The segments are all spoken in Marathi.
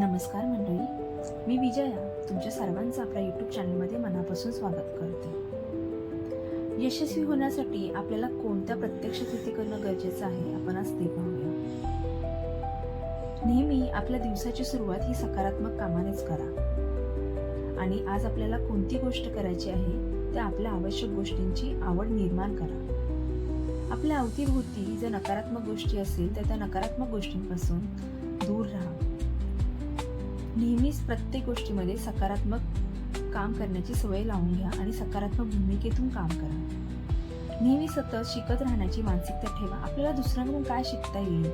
नमस्कार मंडळी, मी विजया तुमच्या सर्वांचं आपल्या यूट्यूब चॅनलमध्ये मनापासून स्वागत करते। यशस्वी होण्यासाठी आपल्याला कोणत्या प्रत्यक्ष कृती करणं गरजेचं आहे आपण आज ते पाहूया। नेहमी आपल्या दिवसाची सुरुवात ही सकारात्मक कामानेच करा आणि आज आपल्याला कोणती गोष्ट करायची आहे त्या आपल्या आवश्यक गोष्टींची आवड निर्माण करा। आपल्या अवतीभोवती जर नकारात्मक गोष्टी असेल तर त्या नकारात्मक गोष्टींपासून दूर राहा। नेहमीच प्रत्येक गोष्टीमध्ये सकारात्मक काम करण्याची सवय लावून घ्या आणि सकारात्मक भूमिकेतून काम करा। नेहमी सतत शिकत राहण्याची मानसिकता ठेवा। आपल्याला दुसऱ्यांकडून काय शिकता येईल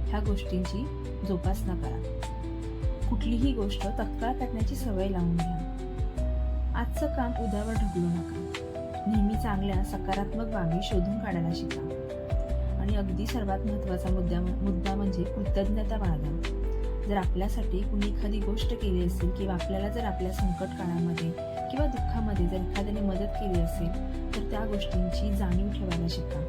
ह्या गोष्टींची जोपासना करा। कुठलीही गोष्ट तत्काळ करण्याची सवय लावून घ्या। आजचं काम उद्यावर ढकलू नका। नेहमी चांगल्या सकारात्मक बाबी शोधून काढायला शिका आणि अगदी सर्वात महत्त्वाचा मुद्दा म्हणजे कृतज्ञता बाळगा। जर आपल्यासाठी कुणी एखादी गोष्ट केली असेल किंवा आपल्याला जर आपल्या संकट काळामध्ये किंवा दुःखामध्ये जर एखाद्याने मदत केली असेल तर त्या गोष्टींची जाणीव ठेवायला शिका।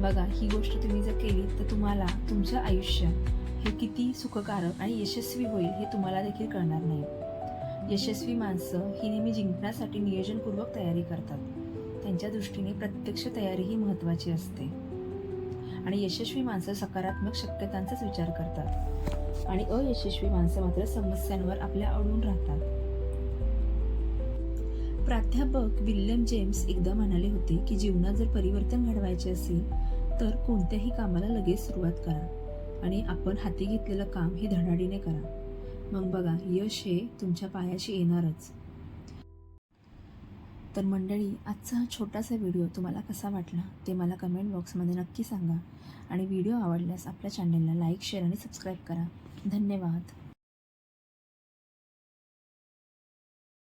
बघा, ही गोष्ट तुम्ही जर केली तर तुम्हाला तुमचं आयुष्य हे किती सुखकारक आणि यशस्वी होईल हे तुम्हाला देखील कळणार नाही। यशस्वी माणसं ही नेहमी जिंकण्यासाठी नियोजनपूर्वक तयारी करतात। त्यांच्या दृष्टीने प्रत्यक्ष तयारी ही महत्त्वाची असते आणि यशस्वी माणसं सकारात्मक शक्यतांचाच विचार करतात आणि अयशस्वी माणसं मात्र समस्यांवर आपल्या अडून राहतात। प्राध्यापक विल्यम जेम्स एकदा म्हणाले होते की जीवनात जर परिवर्तन घडवायचे असेल तर कोणत्याही कामाला लगेच सुरुवात करा आणि आपण हाती घेतलेलं काम हे धडाडीने करा। मग बघा, यश हे तुमच्या पायाशी येणारच। तर मंडळी, आजचा हा छोटासा व्हिडिओ तुम्हाला कसा वाटला ते मला कमेंट बॉक्समध्ये नक्की सांगा आणि व्हिडिओ आवडल्यास आपल्या चॅनलला लाईक, शेअर आणि सबस्क्राईब करा। धन्यवाद।